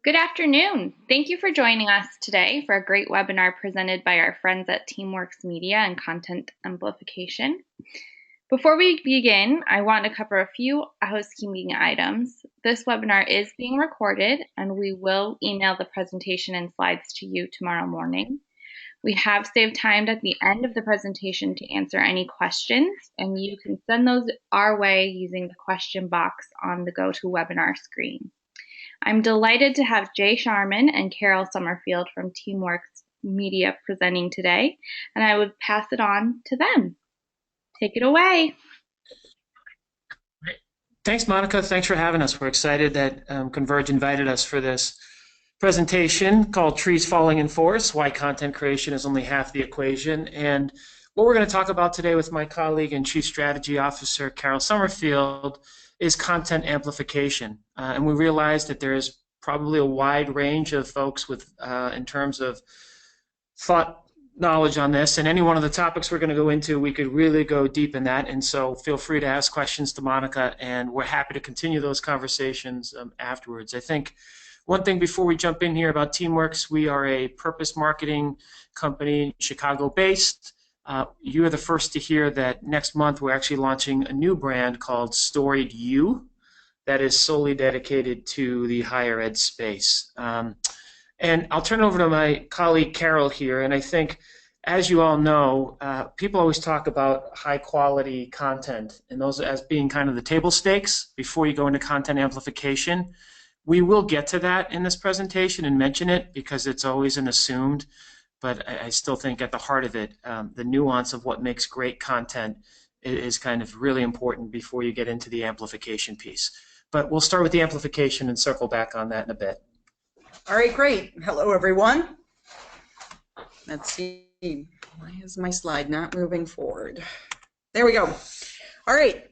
Good afternoon. Thank you for joining us today for a great webinar presented by our friends at Teamworks Media and Content Amplification. Before we begin, I want to cover a few housekeeping items. This webinar is being recorded and we will email the presentation and slides to you tomorrow morning. We have saved time at the end of the presentation to answer any questions, and you can send those our way using the question box on the GoToWebinar screen. I'm delighted to have Jay Sharman and Carol Summerfield from Teamworks Media presenting today, and I would pass it on to them. Take it away. Thanks, Monica. Thanks for having us. We're excited that Converge invited us for this presentation called Trees Falling in Forest, Why Content Creation is Only Half the Equation. And what we're going to talk about today with my colleague and Chief Strategy Officer, Carol Summerfield, is content amplification. And we realized that there is probably a wide range of folks with, in terms of thought knowledge on this, and any one of the topics we're going to go into, we could really go deep in that. And so feel free to ask questions to Monica, and we're happy to continue those conversations afterwards. I think one thing before we jump in here about Teamworks, we are a purpose marketing company, Chicago-based. You are the first to hear that next month we're actually launching a new brand called Storied U that is solely dedicated to the higher ed space. And I'll turn it over to my colleague Carol here, and I think, as you all know, people always talk about high quality content and those as being kind of the table stakes before you go into content amplification. We will get to that in this presentation and mention it because it's always an assumed, but I still think at the heart of it, the nuance of what makes great content is kind of really important before you get into the amplification piece. But we'll start with the amplification and circle back on that in a bit. All right, great. Hello, everyone. Let's see. Why is my slide not moving forward? There we go. All right.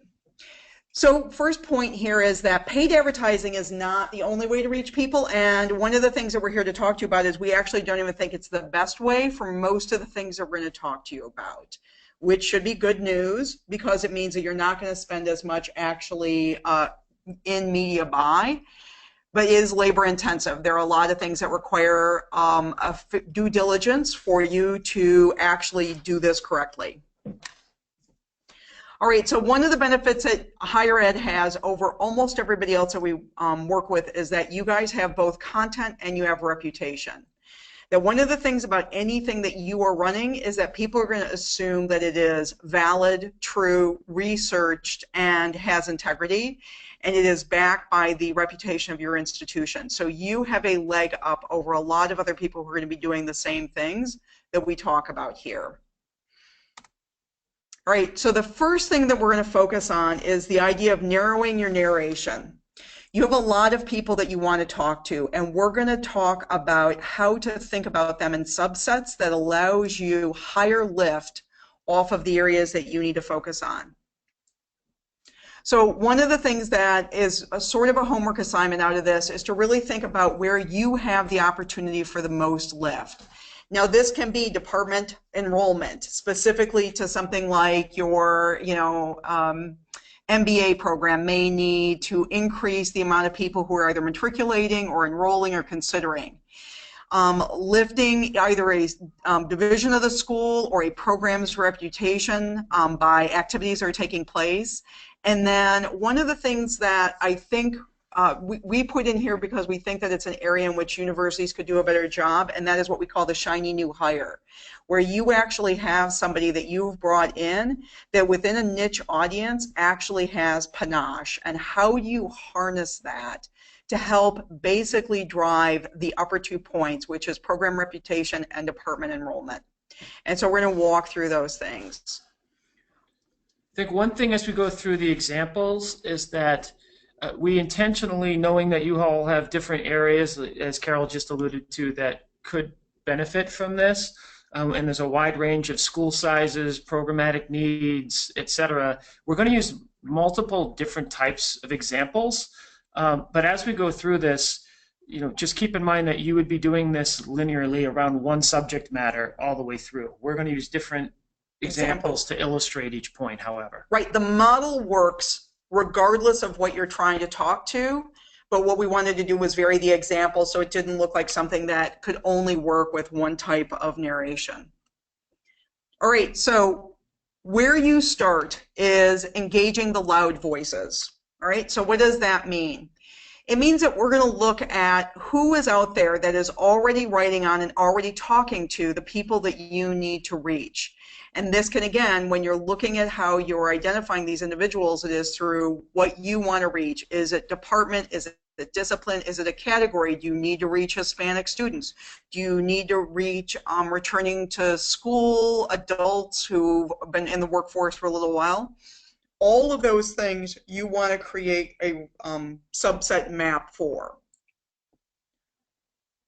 So first point here is that paid advertising is not the only way to reach people. And one of the things that we're here to talk to you about is we actually don't even think it's the best way for most of the things that we're going to talk to you about, which should be good news because it means that you're not going to spend as much actually in media buy. But it is labor intensive. There are a lot of things that require due diligence for you to actually do this correctly. All right, so one of the benefits that higher ed has over almost everybody else that we work with is that you guys have both content and you have reputation. That one of the things about anything that you are running is that people are going to assume that it is valid, true, researched, and has integrity. And it is backed by the reputation of your institution. So you have a leg up over a lot of other people who are going to be doing the same things that we talk about here. All right, so the first thing that we're going to focus on is the idea of narrowing your narration. You have a lot of people that you want to talk to, and we're going to talk about how to think about them in subsets that allows you higher lift off of the areas that you need to focus on. So one of the things that is a sort of a homework assignment out of this is to really think about where you have the opportunity for the most lift. Now this can be department enrollment, specifically to something like your, MBA program may need to increase the amount of people who are either matriculating or enrolling or considering. Lifting either a division of the school or a program's reputation by activities that are taking place. And then one of the things that I think we put in here because we think that it's an area in which universities could do a better job, and that is what we call the shiny new hire, where you actually have somebody that you've brought in that within a niche audience actually has panache, and how you harness that to help basically drive the upper 2 points, which is program reputation and department enrollment. And so we're going to walk through those things. I think one thing as we go through the examples is that we intentionally, knowing that you all have different areas, as Carol just alluded to, that could benefit from this, and there's a wide range of school sizes, programmatic needs, etc. We're going to use multiple different types of examples, but as we go through this, just keep in mind that you would be doing this linearly around one subject matter all the way through. We're going to use different examples to illustrate each point, however. Right, the model works regardless of what you're trying to talk to, but what we wanted to do was vary the example so it didn't look like something that could only work with one type of narration. All right, so where you start is engaging the loud voices. All right, so what does that mean? It means that we're going to look at who is out there that is already writing on and already talking to the people that you need to reach. And this can, again, when you're looking at how you're identifying these individuals, it is through what you want to reach. Is it department? Is it a discipline? Is it a category? Do you need to reach Hispanic students? Do you need to reach returning to school adults who've been in the workforce for a little while? All of those things you want to create a subset map for.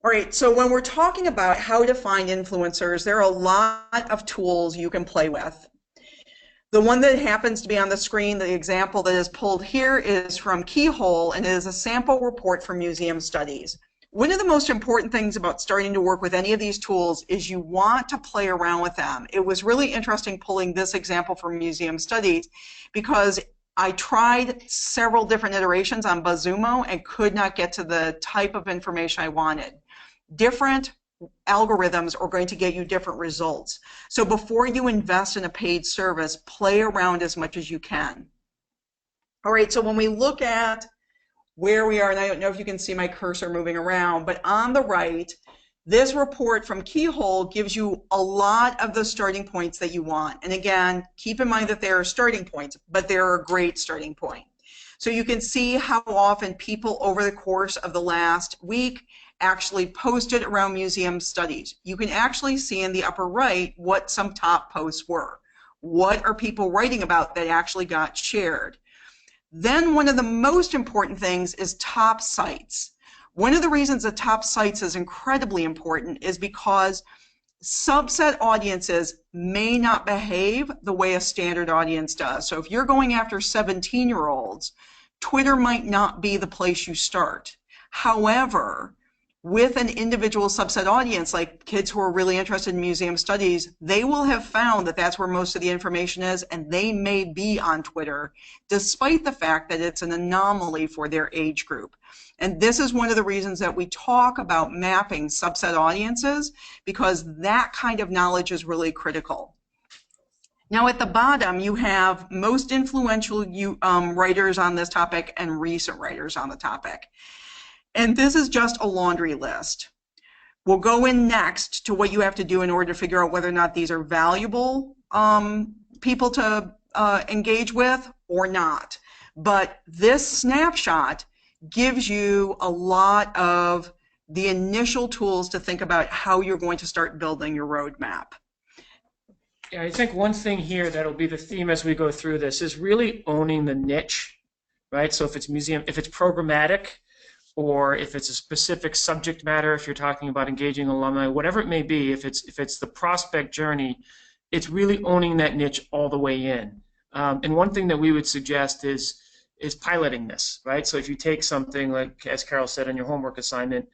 All right, so when we're talking about how to find influencers, there are a lot of tools you can play with. The one that happens to be on the screen, the example that is pulled here, is from Keyhole, and it is a sample report for museum studies. One of the most important things about starting to work with any of these tools is you want to play around with them. It was really interesting pulling this example from museum studies because I tried several different iterations on Bazumo and could not get to the type of information I wanted. Different algorithms are going to get you different results. So before you invest in a paid service, play around as much as you can. All right, so when we look at where we are, and I don't know if you can see my cursor moving around, but on the right, this report from Keyhole gives you a lot of the starting points that you want. And again, keep in mind that there are starting points, but they're a great starting point. So you can see how often people over the course of the last week actually posted around museum studies. You can actually see in the upper right what some top posts were. What are people writing about that actually got shared? Then one of the most important things is top sites. One of the reasons that top sites is incredibly important is because subset audiences may not behave the way a standard audience does. So if you're going after 17-year-olds, Twitter might not be the place you start. However, with an individual subset audience, like kids who are really interested in museum studies, they will have found that that's where most of the information is, and they may be on Twitter, despite the fact that it's an anomaly for their age group. And this is one of the reasons that we talk about mapping subset audiences, because that kind of knowledge is really critical. Now at the bottom, you have most influential writers on this topic and recent writers on the topic. And this is just a laundry list. We'll go in next to what you have to do in order to figure out whether or not these are valuable people to engage with or not. But this snapshot gives you a lot of the initial tools to think about how you're going to start building your roadmap. Yeah, I think one thing here that'll be the theme as we go through this is really owning the niche, right? So if it's museum, if it's programmatic, or if it's a specific subject matter, if you're talking about engaging alumni, whatever it may be, if it's the prospect journey, it's really owning that niche all the way in. And one thing that we would suggest is piloting this, right? So if you take something like, as Carol said, on your homework assignment,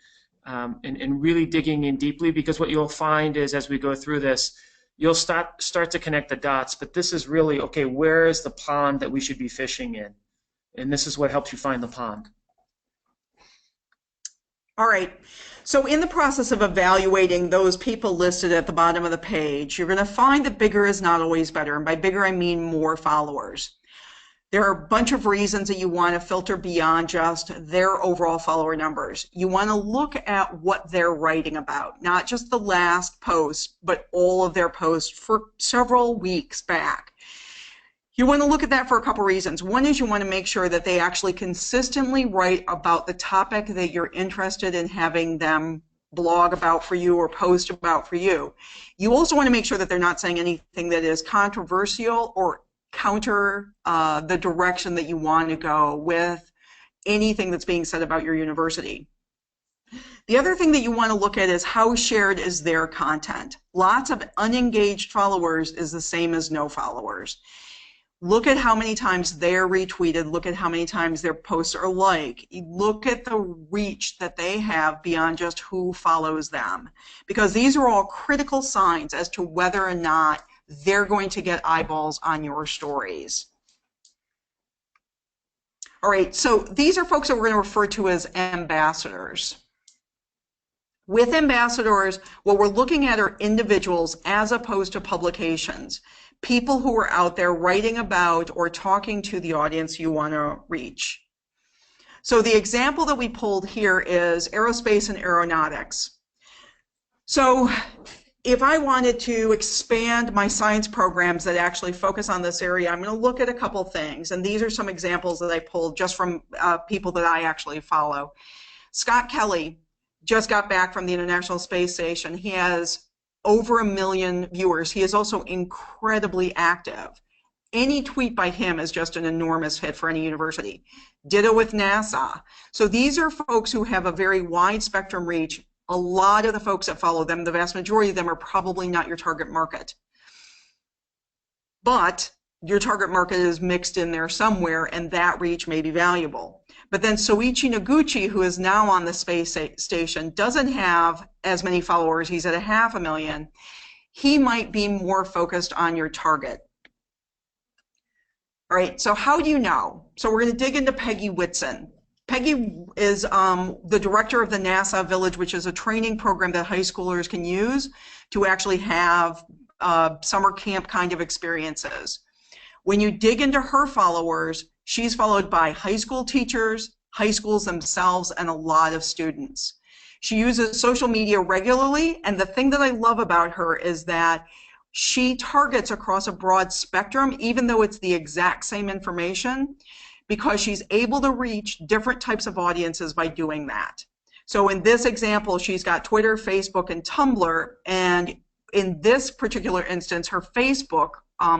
and really digging in deeply, because what you'll find is as we go through this, you'll start to connect the dots, but this is really, okay, where is the pond that we should be fishing in? And this is what helps you find the pond. All right, so in the process of evaluating those people listed at the bottom of the page, you're going to find that bigger is not always better. And by bigger, I mean more followers. There are a bunch of reasons that you want to filter beyond just their overall follower numbers. You want to look at what they're writing about, not just the last post, but all of their posts for several weeks back. You want to look at that for a couple reasons. One is you want to make sure that they actually consistently write about the topic that you're interested in having them blog about for you or post about for you. You also want to make sure that they're not saying anything that is controversial or counter the direction that you want to go with anything that's being said about your university. The other thing that you want to look at is how shared is their content. Lots of unengaged followers is the same as no followers. Look at how many times they're retweeted. Look at how many times their posts are liked. Look at the reach that they have beyond just who follows them. Because these are all critical signs as to whether or not they're going to get eyeballs on your stories. All right, so these are folks that we're going to refer to as ambassadors. With ambassadors, what we're looking at are individuals as opposed to publications, people who are out there writing about or talking to the audience you want to reach. So the example that we pulled here is aerospace and aeronautics. So if I wanted to expand my science programs that actually focus on this area, I'm going to look at a couple things. And these are some examples that I pulled just from people that I actually follow. Scott Kelly just got back from the International Space Station. He has over 1 million viewers. He is also incredibly active. Any tweet by him is just an enormous hit for any university. Ditto with NASA. So these are folks who have a very wide spectrum reach. A lot of the folks that follow them, the vast majority of them, are probably not your target market. But your target market is mixed in there somewhere, and that reach may be valuable. But then Soichi Noguchi, who is now on the space station, doesn't have as many followers. He's at 500,000. He might be more focused on your target. All right, so how do you know? So we're going to dig into Peggy Whitson. Peggy is the director of the NASA Village, which is a training program that high schoolers can use to actually have summer camp kind of experiences. When you dig into her followers, she's followed by high school teachers, high schools themselves, and a lot of students. She uses social media regularly, and the thing that I love about her is that she targets across a broad spectrum, even though it's the exact same information, because she's able to reach different types of audiences by doing that. So in this example, she's got Twitter, Facebook, and Tumblr, and in this particular instance, her Facebook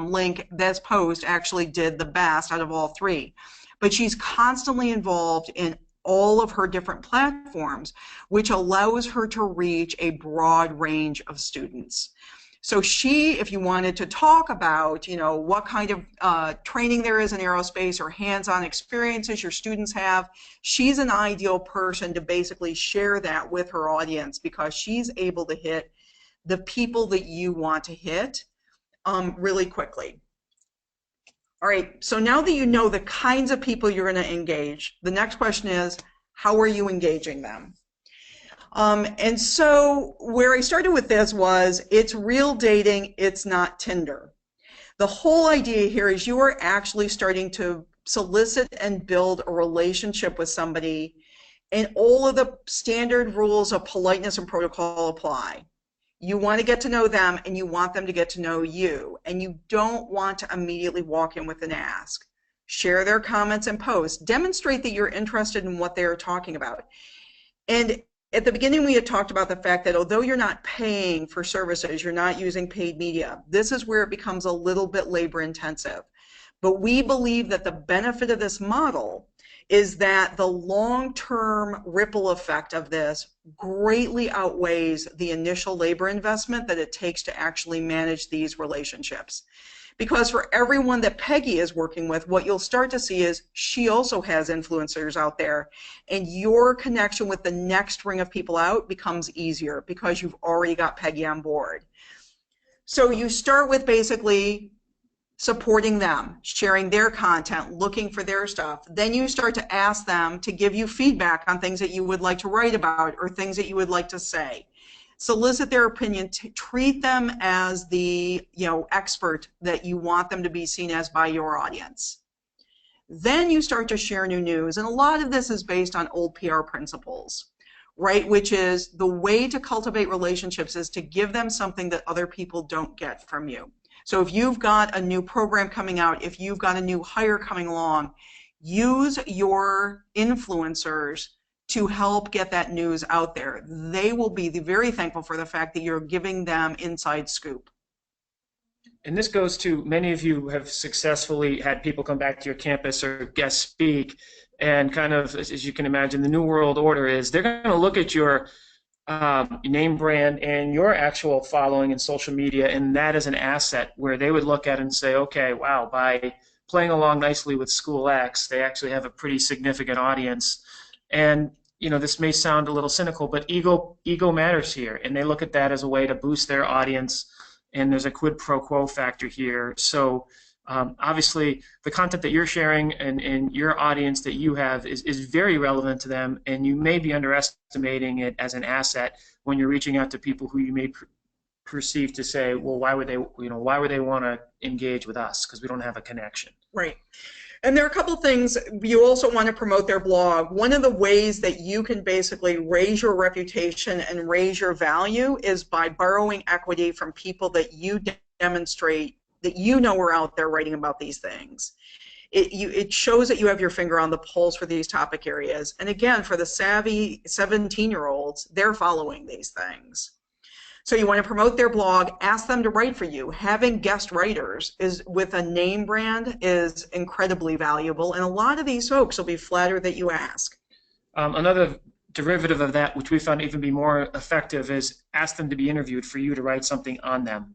link, this post, actually did the best out of all three. But she's constantly involved in all of her different platforms, which allows her to reach a broad range of students. So she, if you wanted to talk about, what kind of training there is in aerospace or hands-on experiences your students have, she's an ideal person to basically share that with her audience, because she's able to hit the people that you want to hit really quickly. All right, so now that you know the kinds of people you're going to engage, the next question is, how are you engaging them? And so where I started with this was, it's real dating, it's not Tinder. The whole idea here is you are actually starting to solicit and build a relationship with somebody, and all of the standard rules of politeness and protocol apply. You want to get to know them, and you want them to get to know you, and you don't want to immediately walk in with an ask. Share their comments and posts. Demonstrate that you're interested in what they are talking about. And at the beginning, we had talked about the fact that although you're not paying for services, you're not using paid media, this is where it becomes a little bit labor intensive. But we believe that the benefit of this model is that the long-term ripple effect of this greatly outweighs the initial labor investment that it takes to actually manage these relationships. Because for everyone that Peggy is working with, what you'll start to see is she also has influencers out there, and your connection with the next ring of people out becomes easier because you've already got Peggy on board. So you start with basically supporting them, sharing their content, looking for their stuff. Then you start to ask them to give you feedback on things that you would like to write about or things that you would like to say. Solicit their opinion, treat them as the expert that you want them to be seen as by your audience. Then you start to share new news, and a lot of this is based on old PR principles, right? Which is the way to cultivate relationships is to give them something that other people don't get from you. So if you've got a new program coming out, if you've got a new hire coming along, use your influencers to help get that news out there. They will be very thankful for the fact that you're giving them inside scoop. And this goes to many of you have successfully had people come back to your campus or guest speak, and kind of, as you can imagine, the new world order is they're going to look at your name brand and your actual following in social media, and that is an asset where they would look at it and say, okay, wow, by playing along nicely with School X, they actually have a pretty significant audience. And this may sound a little cynical, but ego matters here, and they look at that as a way to boost their audience, and there's a quid pro quo factor here. So Obviously, the content that you're sharing and your audience that you have is very relevant to them, and you may be underestimating it as an asset when you're reaching out to people who you may perceive to say, well, why would they want to engage with us? Because we don't have a connection. Right. And there are a couple of things. You also want to promote their blog. One of the ways that you can basically raise your reputation and raise your value is by borrowing equity from people that you demonstrate that you know are out there writing about these things. It shows that you have your finger on the pulse for these topic areas. And again, for the savvy 17-year-olds, they're following these things. So you want to promote their blog, ask them to write for you. Having guest writers with a name brand is incredibly valuable, and a lot of these folks will be flattered that you ask. Another derivative of that, which we found even be more effective, is ask them to be interviewed for you to write something on them.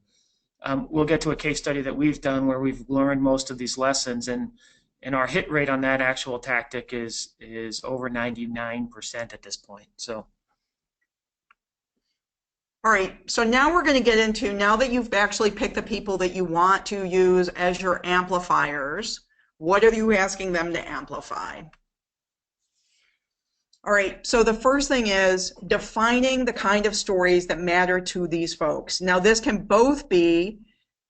We'll get to a case study that we've done where we've learned most of these lessons, and our hit rate on that actual tactic is over 99% at this point. So. All right, so now we're going to get into, now that you've actually picked the people that you want to use as your amplifiers, what are you asking them to amplify? All right, so the first thing is defining the kind of stories that matter to these folks. Now, this can both be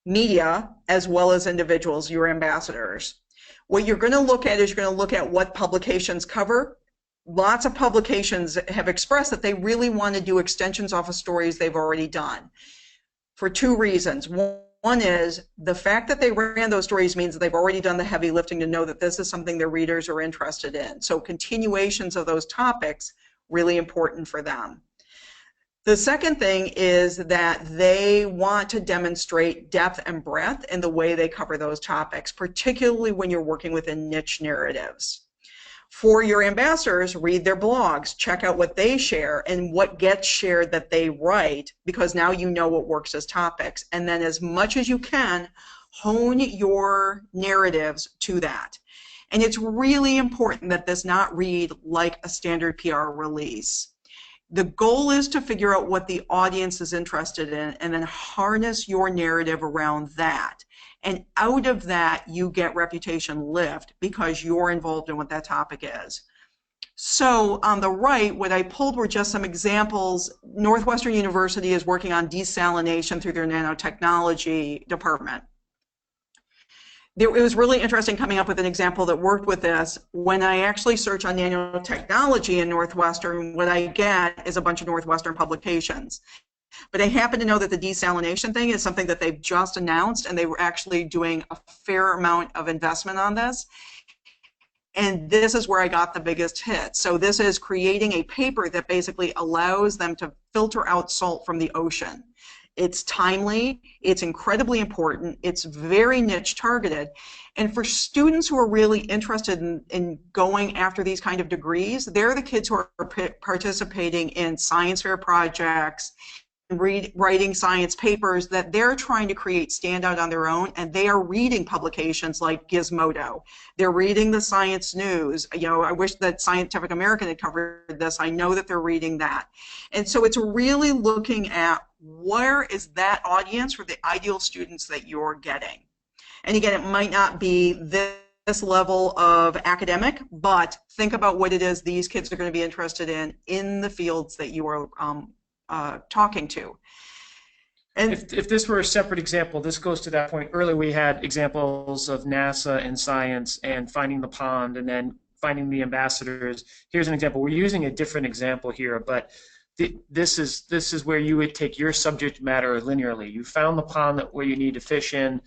media as well as individuals, your ambassadors. What you're going to look at is you're going to look at what publications cover. Lots of publications have expressed that they really want to do extensions off of stories they've already done for two reasons. One is the fact that they ran those stories means that they've already done the heavy lifting to know that this is something their readers are interested in. So continuations of those topics, really important for them. The second thing is that they want to demonstrate depth and breadth in the way they cover those topics, particularly when you're working within niche narratives. For your ambassadors, read their blogs, check out what they share and what gets shared that they write, because now you know what works as topics. And then as much as you can, hone your narratives to that. And it's really important that this not read like a standard PR release. The goal is to figure out what the audience is interested in and then harness your narrative around that. And out of that, you get reputation lift because you're involved in what that topic is. So on the right, what I pulled were just some examples. Northwestern University is working on desalination through their nanotechnology department. It was really interesting coming up with an example that worked with this. When I actually search on nanotechnology in Northwestern, what I get is a bunch of Northwestern publications. But I happen to know that the desalination thing is something that they've just announced, and they were actually doing a fair amount of investment on this. And this is where I got the biggest hit. So this is creating a paper that basically allows them to filter out salt from the ocean. It's timely, it's incredibly important, it's very niche targeted. And for students who are really interested in going after these kind of degrees, they're the kids who are participating in science fair projects, writing science papers that they're trying to create stand out on their own, and they are reading publications like Gizmodo. They're reading the Science News. You know, I wish that Scientific American had covered this. I know that they're reading that. And so it's really looking at where is that audience for the ideal students that you're getting. And again, it might not be this level of academic, but think about what it is these kids are going to be interested in the fields that you are talking to. And if this were a separate example, this goes to that point. Earlier we had examples of NASA and science and finding the pond and then finding the ambassadors. Here's an example. We're using a different example here, but this is where you would take your subject matter linearly. You found the pond where you need to fish in.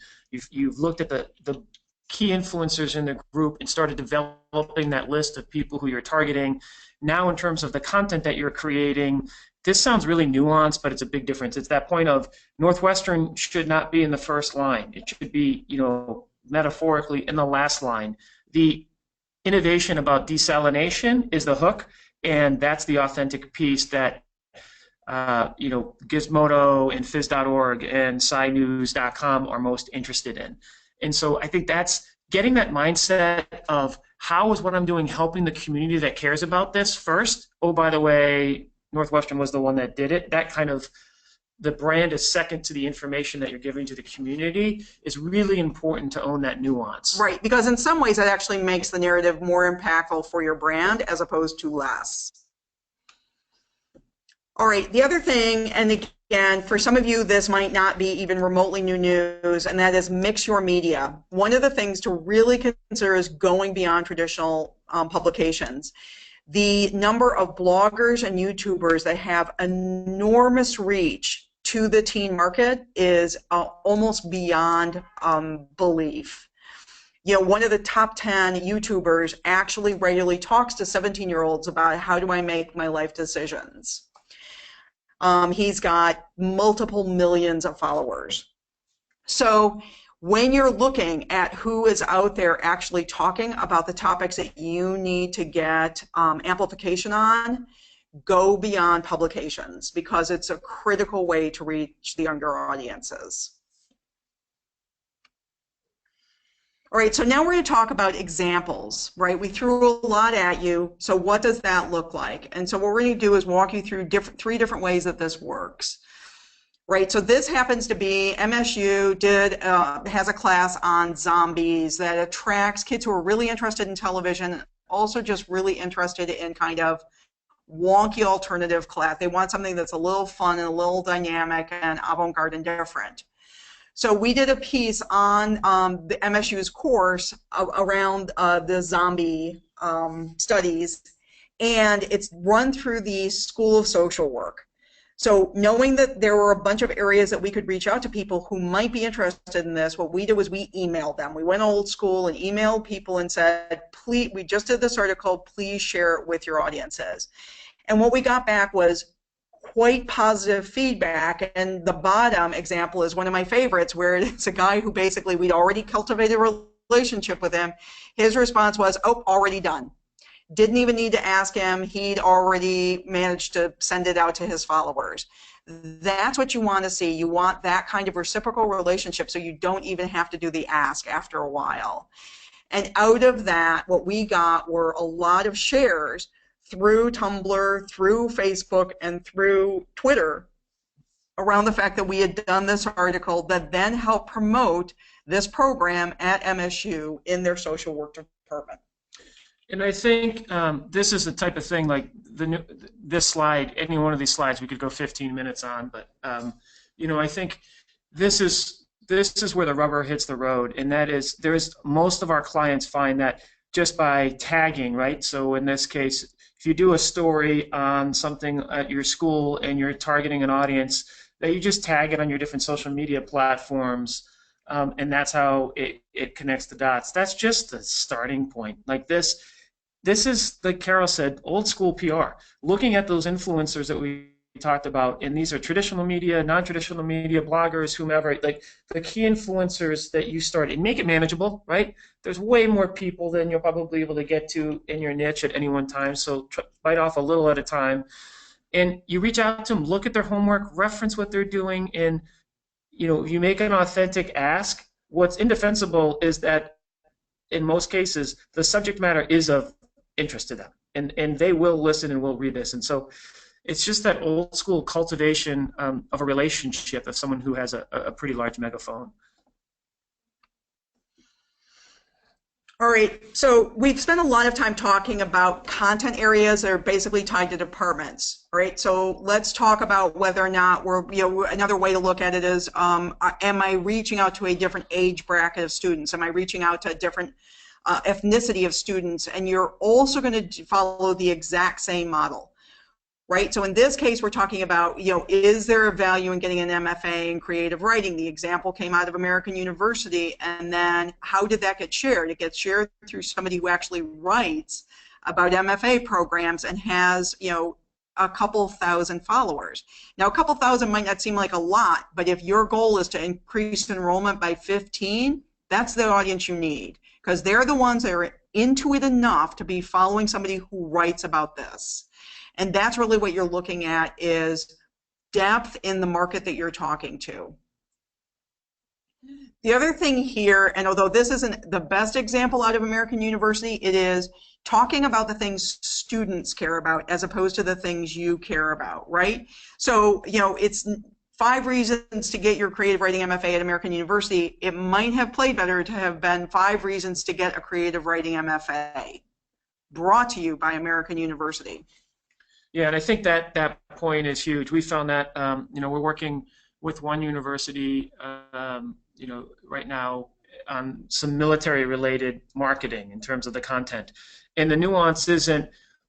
You've looked at the key influencers in the group and started developing that list of people who you're targeting. Now in terms of the content that you're creating, this sounds really nuanced, but it's a big difference. It's that point of Northwestern should not be in the first line. It should be, you know, metaphorically in the last line. The innovation about desalination is the hook, and that's the authentic piece that you know, Gizmodo and Phys.org and SciNews.com are most interested in. And so I think that's getting that mindset of how is what I'm doing helping the community that cares about this first. Oh, by the way, Northwestern was the one that did it. That kind of the brand is second to the information that you're giving to the community, is really important to own that nuance. Right, because in some ways that actually makes the narrative more impactful for your brand as opposed to less. All right, the other thing, and again, for some of you, this might not be even remotely new news, and that is mix your media. One of the things to really consider is going beyond traditional publications. The number of bloggers and YouTubers that have enormous reach to the teen market is almost beyond belief. You know, one of the top 10 YouTubers actually regularly talks to 17-year-olds about how do I make my life decisions. He's got multiple millions of followers. So when you're looking at who is out there actually talking about the topics that you need to get amplification on, go beyond publications, because it's a critical way to reach the younger audiences. All right, so now we're going to talk about examples, right? We threw a lot at you, so what does that look like? And so what we're going to do is walk you through three different ways that this works. Right, so this happens to be MSU has a class on zombies that attracts kids who are really interested in television, also just really interested in kind of wonky alternative class. They want something that's a little fun and a little dynamic and avant-garde and different. So we did a piece on the MSU's course around the zombie studies, and it's run through the School of Social Work. So knowing that there were a bunch of areas that we could reach out to people who might be interested in this, what we did was we emailed them. We went old school and emailed people and said, please, we just did this article, please share it with your audiences. And what we got back was quite positive feedback. And the bottom example is one of my favorites, where it's a guy who basically we'd already cultivated a relationship with him. His response was, oh, already done. Didn't even need to ask him. He'd already managed to send it out to his followers. That's what you want to see. You want that kind of reciprocal relationship, so you don't even have to do the ask after a while. And out of that, what we got were a lot of shares through Tumblr, through Facebook, and through Twitter around the fact that we had done this article that then helped promote this program at MSU in their social work department. And I think this is the type of thing, like this slide, any one of these slides we could go 15 minutes on, but you know, I think this is where the rubber hits the road, and that is most of our clients find that just by tagging, right? So in this case, if you do a story on something at your school and you're targeting an audience, that you just tag it on your different social media platforms, and that's how it connects the dots. That's just the starting point. Like this is, like Carol said, old school PR. Looking at those influencers that we talked about, and these are traditional media, non-traditional media, bloggers, whomever, like the key influencers that you start, and make it manageable, right? There's way more people than you'll probably be able to get to in your niche at any one time, so bite off a little at a time. And you reach out to them, look at their homework, reference what they're doing, and you know, you make an authentic ask. What's indefensible is that in most cases, the subject matter is of interest to them, and they will listen and will read this. And so it's just that old school cultivation of a relationship of someone who has a pretty large megaphone. All right, so we've spent a lot of time talking about content areas that are basically tied to departments. All right, so let's talk about whether or not another way to look at it is, am I reaching out to a different age bracket of students? Am I reaching out to a different ethnicity of students? And you're also going to follow the exact same model. Right, so in this case, we're talking about, is there a value in getting an MFA in creative writing? The example came out of American University, and then how did that get shared? It gets shared through somebody who actually writes about MFA programs and has, a couple thousand followers. Now, a couple thousand might not seem like a lot, but if your goal is to increase enrollment by 15, that's the audience you need, because they're the ones that are into it enough to be following somebody who writes about this. And that's really what you're looking at, is depth in the market that you're talking to. The other thing here, and although this isn't the best example out of American University, it is talking about the things students care about as opposed to the things you care about, right? So, it's 5 reasons to get your creative writing MFA at American University, it might have played better to have been 5 reasons to get a creative writing MFA, brought to you by American University. Yeah, and I think that that point is huge. We found that, we're working with one university, right now on some military-related marketing in terms of the content. And the nuance isn't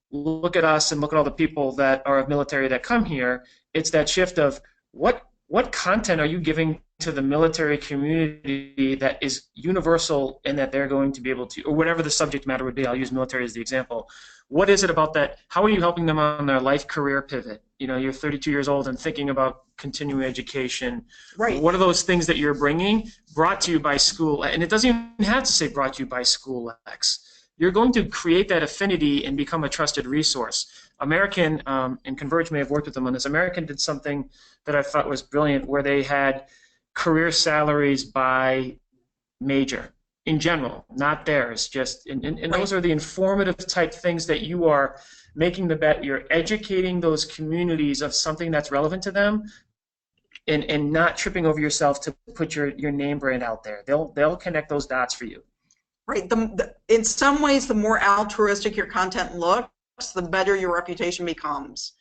look at us and look at all the people that are of military that come here. It's that shift of what content are you giving to the military community that is universal and that they're going to be able to, or whatever the subject matter would be. I'll use military as the example. What is it about that? How are you helping them on their life career pivot? You're 32 years old and thinking about continuing education. Right. What are those things that you're bringing brought to you by school? And it doesn't even have to say brought to you by school X. You're going to create that affinity and become a trusted resource. American, and Converge may have worked with them on this, American did something that I thought was brilliant where they had career salaries by major in general, not theirs, and those are the informative type things that you are making the bet. You're educating those communities of something that's relevant to them and not tripping over yourself to put your name brand out there. They'll connect those dots for you. Right. In some ways, the more altruistic your content looks, the better your reputation becomes.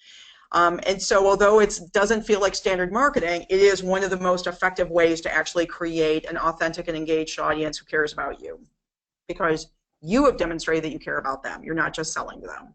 And so although it doesn't feel like standard marketing, it is one of the most effective ways to actually create an authentic and engaged audience who cares about you, because you have demonstrated that you care about them. You're not just selling to them.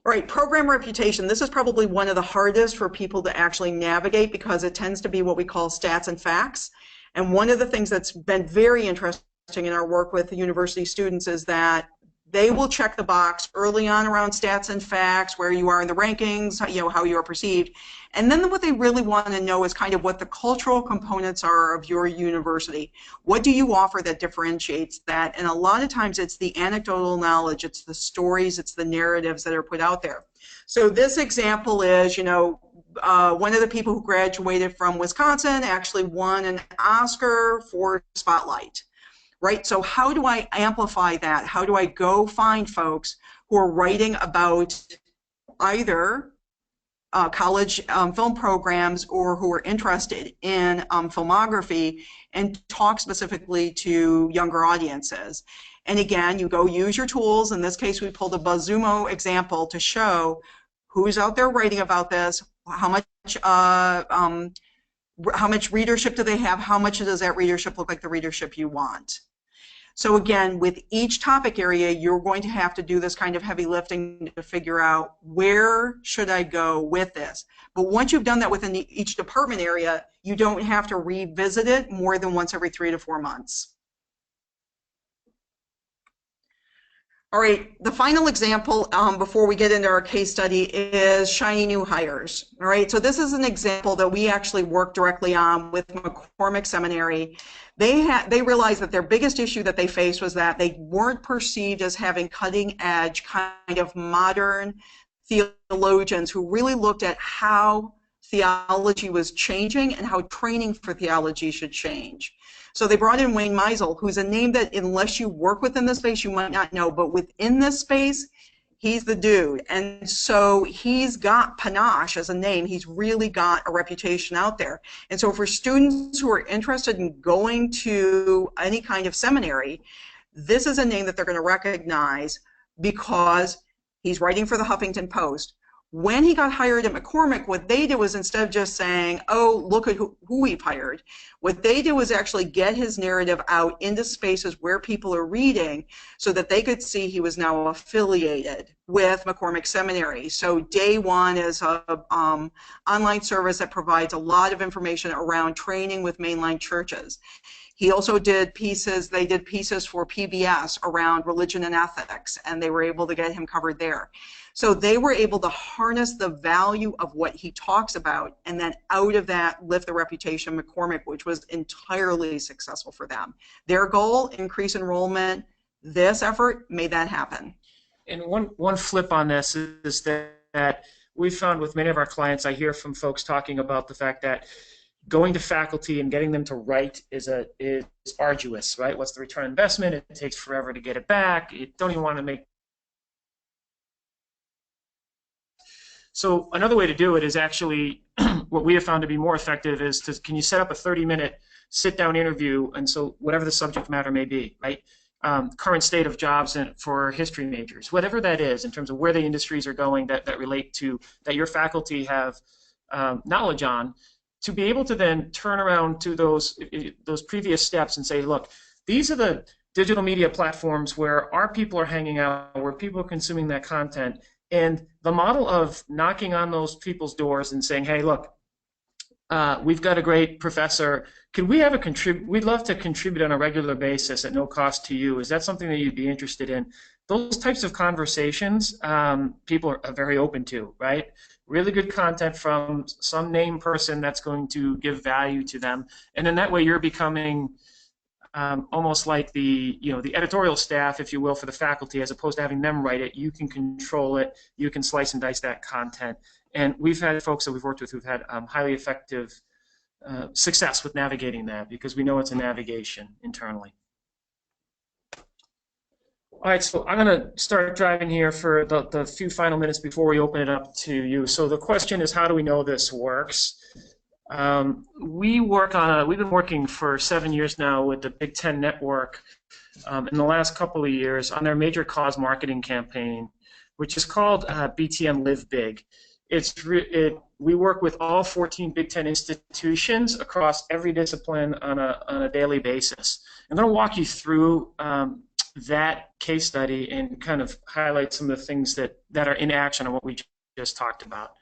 All right, program reputation. This is probably one of the hardest for people to actually navigate because it tends to be what we call stats and facts. And one of the things that's been very interesting in our work with the university students is that they will check the box early on around stats and facts, where you are in the rankings, how you are perceived. And then what they really want to know is kind of what the cultural components are of your university. What do you offer that differentiates that? And a lot of times it's the anecdotal knowledge, it's the stories, it's the narratives that are put out there. So this example is, one of the people who graduated from Wisconsin actually won an Oscar for Spotlight. Right? So how do I amplify that? How do I go find folks who are writing about either college film programs or who are interested in filmography and talk specifically to younger audiences? And again, you go use your tools. In this case, we pulled a BuzzSumo example to show who's out there writing about this, how much readership do they have, how much does that readership look like the readership you want. So again, with each topic area, you're going to have to do this kind of heavy lifting to figure out where should I go with this. But once you've done that within each department area, you don't have to revisit it more than once every 3 to 4 months. All right, the final example before we get into our case study is shiny new hires. All right, so this is an example that we actually worked directly on with McCormick Seminary. They realized that their biggest issue that they faced was that they weren't perceived as having cutting edge kind of modern theologians who really looked at how theology was changing and how training for theology should change. So they brought in Wayne Meisel, who's a name that unless you work within this space, you might not know, but within this space, he's the dude. And so he's got panache as a name. He's really got a reputation out there. And so for students who are interested in going to any kind of seminary, this is a name that they're going to recognize because he's writing for the Huffington Post. When he got hired at McCormick, what they did was instead of just saying, oh, look at who we've hired, what they did was actually get his narrative out into spaces where people are reading so that they could see he was now affiliated with McCormick Seminary. So Day One is an online service that provides a lot of information around training with mainline churches. He also did pieces, they did pieces for PBS around religion and ethics, and they were able to get him covered there. So they were able to harness the value of what he talks about and then out of that lift the reputation of McCormick, which was entirely successful for them. Their goal, increase enrollment, this effort made that happen. And one flip on this is that we found with many of our clients, I hear from folks talking about the fact that going to faculty and getting them to write is arduous, right? What's the return on investment? It takes forever to get it back. You don't even want to make. So another way to do it is actually what we have found to be more effective is can you set up a 30-minute sit-down interview, and so whatever the subject matter may be, right? Current state of jobs for history majors, whatever that is, in terms of where the industries are going that relate to, that your faculty have knowledge on, to be able to then turn around to those previous steps and say, look, these are the digital media platforms where our people are hanging out, where people are consuming that content, and the model of knocking on those people's doors and saying, hey, look, we've got a great professor. Could we have we'd love to contribute on a regular basis at no cost to you. Is that something that you'd be interested in? Those types of conversations, people are very open to, right? Really good content from some named person that's going to give value to them. And in that way, you're becoming almost like the editorial staff, if you will, for the faculty, as opposed to having them write it. You can control it. You can slice and dice that content. And we've had folks that we've worked with who've had highly effective success with navigating that, because we know it's a navigation internally. All right, so I'm going to start driving here for the few final minutes before we open it up to you. So the question is, how do we know this works? We've been working for 7 years now with the Big Ten Network in the last couple of years on their major cause marketing campaign, which is called BTM Live Big. We work with all 14 Big Ten institutions across every discipline on a daily basis. I'm going to walk you through that case study and kind of highlight some of the things that are in action on what we just talked about.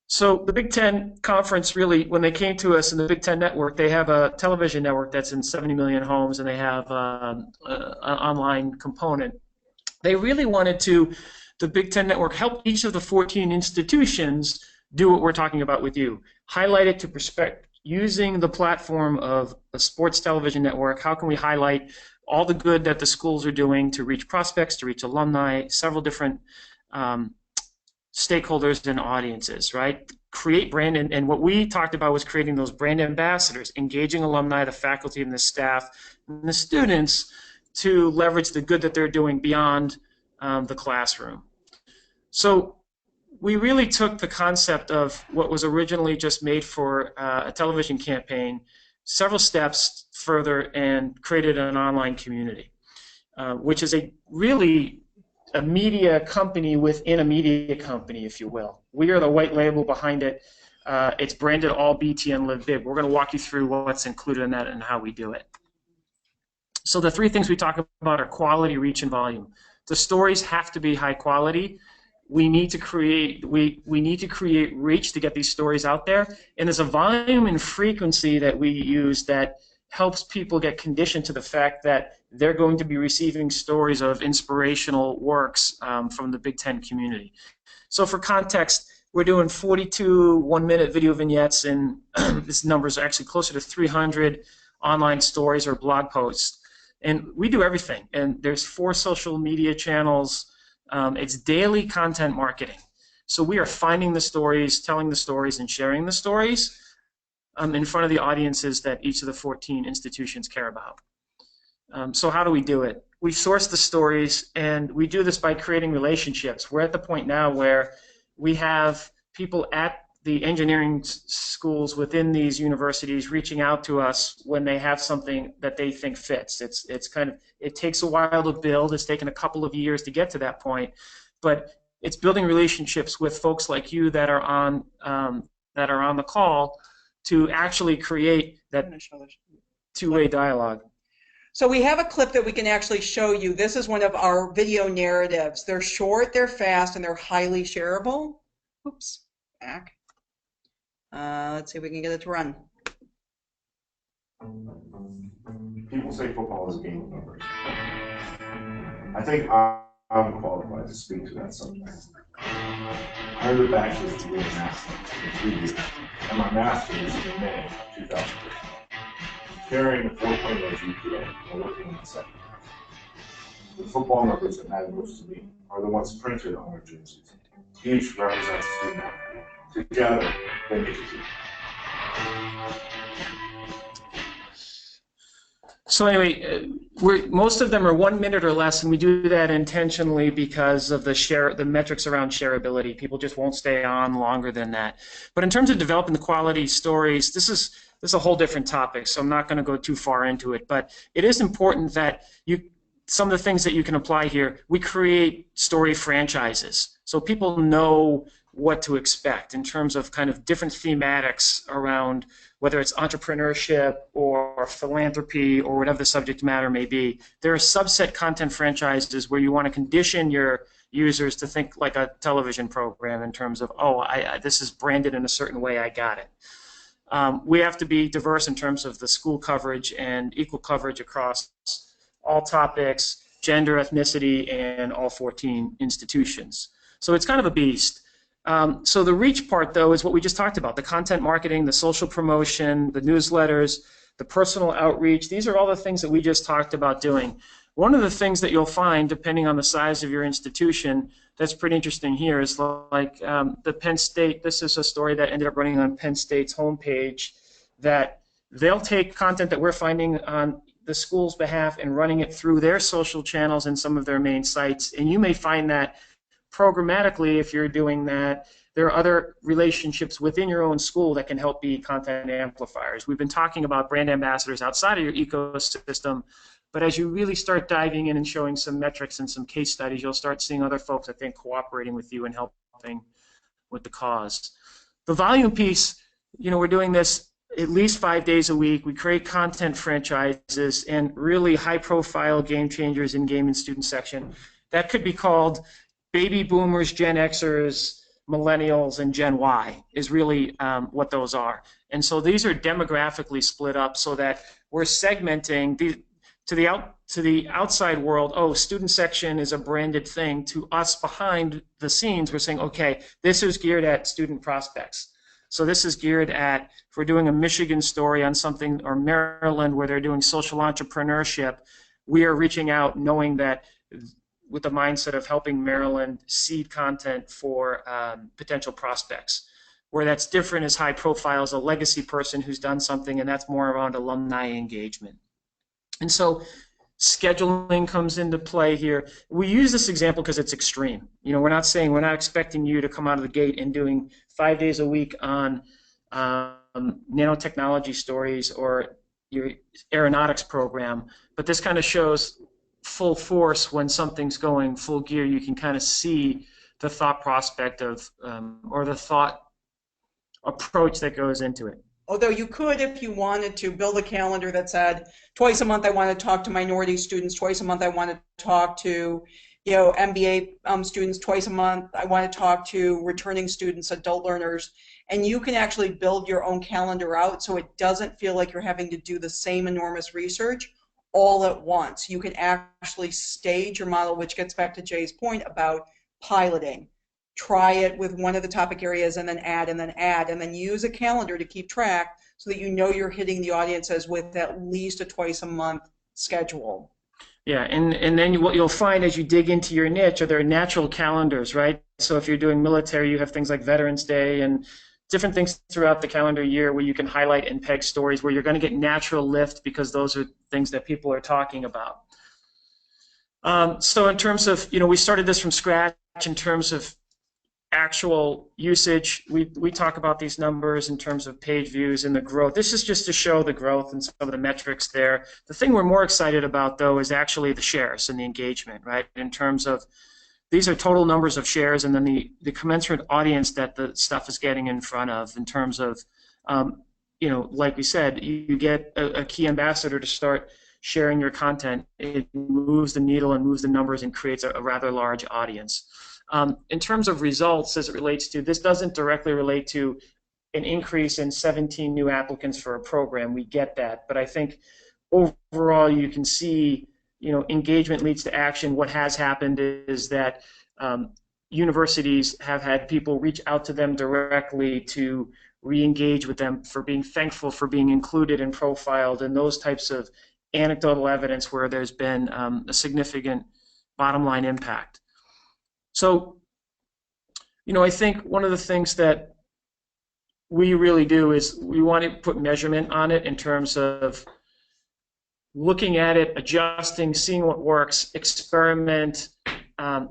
So the Big Ten Conference, really, when they came to us in the Big Ten Network, they have a television network that's in 70 million homes, and they have an online component. They really wanted the Big Ten Network, help each of the 14 institutions do what we're talking about with you. Highlight it to perspective, using the platform of a sports television network. How can we highlight all the good that the schools are doing to reach prospects, to reach alumni, several different stakeholders and audiences, right? Create brand, and what we talked about was creating those brand ambassadors, engaging alumni, the faculty and the staff, and the students to leverage the good that they're doing beyond the classroom. So we really took the concept of what was originally just made for a television campaign several steps further and created an online community, which is really a media company within a media company, if you will. We are the white label behind it. It's branded all BTM Live Big. We're going to walk you through what's included in that and how we do it. So the three things we talk about are quality, reach, and volume. The stories have to be high quality. We need to create reach to get these stories out there, and there's a volume and frequency that we use that helps people get conditioned to the fact that they're going to be receiving stories of inspirational works from the Big Ten community. So for context, we're doing 42 one-minute video vignettes, and this number is actually closer to 300 online stories or blog posts. And we do everything, and there's 4 social media channels. It's daily content marketing. So we are finding the stories, telling the stories, and sharing the stories in front of the audiences that each of the 14 institutions care about. So how do we do it? We source the stories, and we do this by creating relationships. We're at the point now where we have people at the engineering schools within these universities reaching out to us when they have something that they think fits. It takes a while to build. It's taken a couple of years to get to that point, but it's building relationships with folks like you that are on the call to actually create that two-way dialogue. So we have a clip that we can actually show you. This is one of our video narratives. They're short, they're fast, and they're highly shareable. Oops, back. Let's see if we can get it to run. People say football is a game of numbers. I think I'm qualified to speak to that subject. I earned a bachelor's degree in math in 3 years, and my master's in May 2013. Carrying a 4.0 GPA and working in the second half. The football numbers that matter most to me are the ones printed on our jerseys. Each represents a student. Together, they make a team. So anyway, most of them are 1 minute or less, and we do that intentionally because of the metrics around shareability. People just won't stay on longer than that. But in terms of developing the quality stories, this is a whole different topic, so I'm not going to go too far into it. But it is important that some of the things that you can apply here, we create story franchises, so people know what to expect in terms of kind of different thematics around whether it's entrepreneurship or philanthropy or whatever the subject matter may be. There are subset content franchises where you want to condition your users to think like a television program in terms of, oh, this is branded in a certain way, I got it. We have to be diverse in terms of the school coverage and equal coverage across all topics, gender, ethnicity, and all 14 institutions. So it's kind of a beast. So the reach part, though, is what we just talked about: the content marketing, the social promotion, the newsletters, the personal outreach. These are all the things that we just talked about doing. One of the things that you'll find, depending on the size of your institution, that's pretty interesting here is like the Penn State. This is a story that ended up running on Penn State's homepage, that they'll take content that we're finding on the school's behalf and running it through their social channels and some of their main sites. And you may find that programmatically, if you're doing that, there are other relationships within your own school that can help be content amplifiers. We've been talking about brand ambassadors outside of your ecosystem, but as you really start diving in and showing some metrics and some case studies, you'll start seeing other folks, I think, cooperating with you and helping with the cause. The volume piece, we're doing this at least 5 days a week. We create content franchises and really high-profile game changers in game and student section. That could be called Baby Boomers, Gen Xers, Millennials, and Gen Y is really what those are. And so these are demographically split up so that we're segmenting to the outside world. Oh, student section is a branded thing. To us behind the scenes, we're saying, okay, this is geared at student prospects. So this is geared at, if we're doing a Michigan story on something, or Maryland where they're doing social entrepreneurship, we are reaching out knowing that with the mindset of helping Maryland seed content for potential prospects. Where that's different is high profile is a legacy person who's done something, and that's more around alumni engagement. And so scheduling comes into play here. We use this example because it's extreme. We're not expecting you to come out of the gate and doing 5 days a week on nanotechnology stories or your aeronautics program, but this kind of shows full force when something's going full gear. You can kind of see the thought prospect of or the thought approach that goes into it. Although you could, if you wanted to, build a calendar that said, twice a month I want to talk to minority students, twice a month I want to talk to MBA students, twice a month I want to talk to returning students, adult learners, and you can actually build your own calendar out so it doesn't feel like you're having to do the same enormous research all at once. You can actually stage your model, which gets back to Jay's point about piloting. Try it with one of the topic areas and then add and then add, and then use a calendar to keep track so that you're hitting the audiences with at least a twice a month schedule. Yeah, and then what you'll find as you dig into your niche are there natural calendars, right? So if you're doing military, you have things like Veterans Day and different things throughout the calendar year where you can highlight and peg stories where you're going to get natural lift because those are things that people are talking about. So in terms of, we started this from scratch in terms of actual usage. We talk about these numbers in terms of page views and the growth. This is just to show the growth and some of the metrics there. The thing we're more excited about, though, is actually the shares and the engagement, right? In terms of these are total numbers of shares and then the commensurate audience that the stuff is getting in front of in terms of, like we said, you get a key ambassador to start sharing your content. It moves the needle and moves the numbers and creates a rather large audience. In terms of results as it relates to, this doesn't directly relate to an increase in 17 new applicants for a program. We get that. But I think overall you can see, engagement leads to action. What has happened is that universities have had people reach out to them directly to re-engage with them for being thankful for being included and profiled, and those types of anecdotal evidence where there's been a significant bottom line impact. So, I think one of the things that we really do is we want to put measurement on it in terms of looking at it, adjusting, seeing what works, experiment,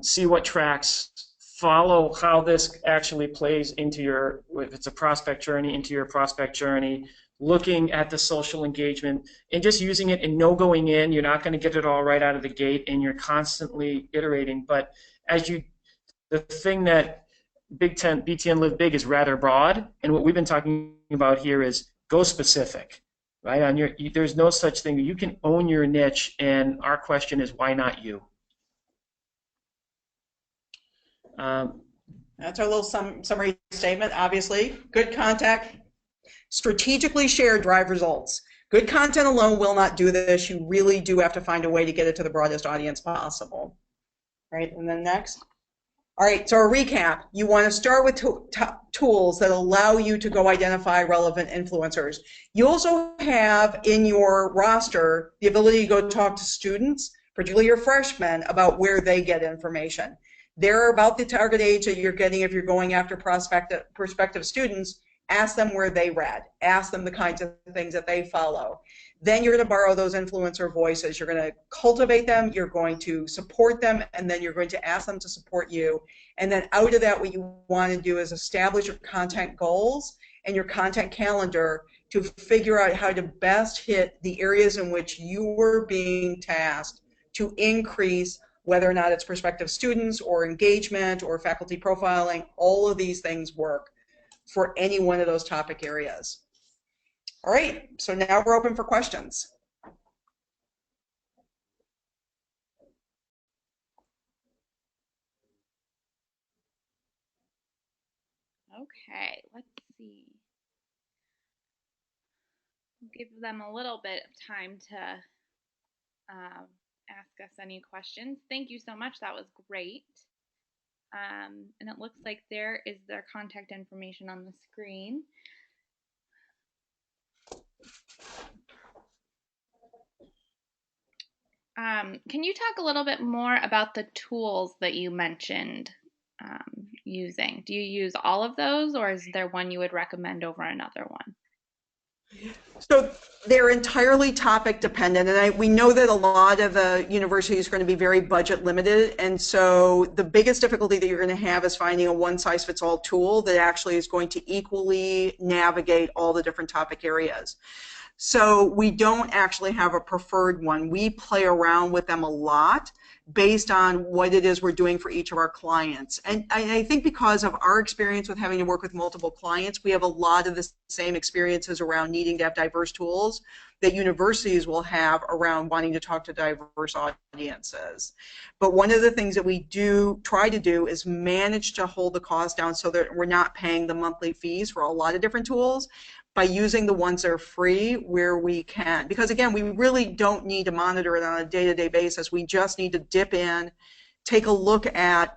see what tracks, follow how this actually plays into your, if it's a prospect journey, into your prospect journey, looking at the social engagement and just using it and no going in. You're not going to get it all right out of the gate, and you're constantly iterating. But as you, the thing that BTM Live Big is rather broad, and what we've been talking about here is go specific, right? On your, there's no such thing. You can own your niche, and our question is, why not you? That's our little summary statement. Obviously, good content, strategically shared drive results. Good content alone will not do this. You really do have to find a way to get it to the broadest audience possible. Right, and then next. All right, so a recap. You want to start with tools that allow you to go identify relevant influencers. You also have in your roster the ability to go talk to students, particularly your freshmen, about where they get information. They're about the target age that you're getting if you're going after prospective students. Ask them where they read. Ask them the kinds of things that they follow. Then you're going to borrow those influencer voices. You're going to cultivate them. You're going to support them, and then you're going to ask them to support you. And then out of that, what you want to do is establish your content goals and your content calendar to figure out how to best hit the areas in which you were being tasked to increase whether or not it's prospective students or engagement or faculty profiling. All of these things work for any one of those topic areas. All right, so now we're open for questions. Okay, let's see. Give them a little bit of time to ask us any questions. Thank you so much. That was great. And it looks like there is their contact information on the screen. Can you talk a little bit more about the tools that you mentioned using? Do you use all of those, or is there one you would recommend over another one? So they're entirely topic dependent, and we know that a lot of universities are going to be very budget limited, and so the biggest difficulty that you're going to have is finding a one-size-fits-all tool that actually is going to equally navigate all the different topic areas. So we don't actually have a preferred one. We play around with them a lot based on what it is we're doing for each of our clients. And I think because of our experience with having to work with multiple clients, we have a lot of the same experiences around needing to have diverse tools that universities will have around wanting to talk to diverse audiences. But one of the things that we do try to do is manage to hold the cost down so that we're not paying the monthly fees for a lot of different tools, by using the ones that are free where we can. Because again, we really don't need to monitor it on a day-to-day basis. We just need to dip in, take a look at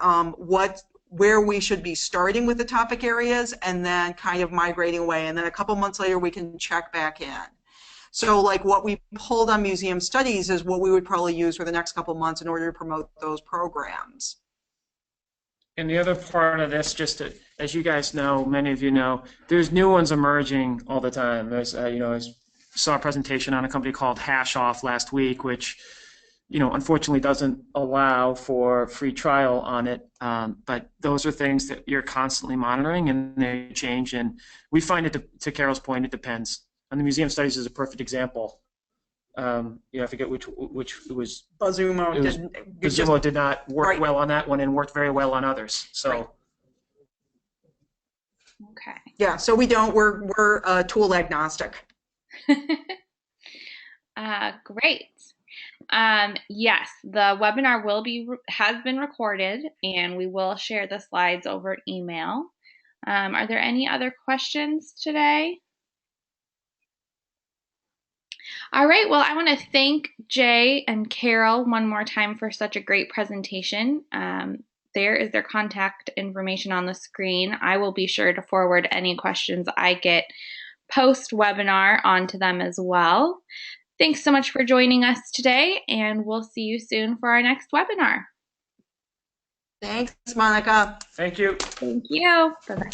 where we should be starting with the topic areas, and then kind of migrating away. And then a couple months later, we can check back in. So like what we pulled on museum studies is what we would probably use for the next couple months in order to promote those programs. And the other part of this, just to, as you guys know, many of you know, there's new ones emerging all the time. There's, you know, I saw a presentation on a company called Hash Off last week, which, you know, unfortunately doesn't allow for free trial on it. But those are things that you're constantly monitoring, and they change. And we find it, to Carol's point, it depends. And the museum studies is a perfect example. You know, I forget which it was. Buzzsumo did not work well on that one and worked very well on others. So. Right. Okay. Yeah. So we're tool agnostic. Great. Yes, the webinar has been recorded, and we will share the slides over email. Are there any other questions today? All right, well, I want to thank Jay and Carol one more time for such a great presentation. There is their contact information on the screen. I will be sure to forward any questions I get post-webinar onto them as well. Thanks so much for joining us today, and we'll see you soon for our next webinar. Thanks, Monica. Thank you. Thank you. Bye-bye.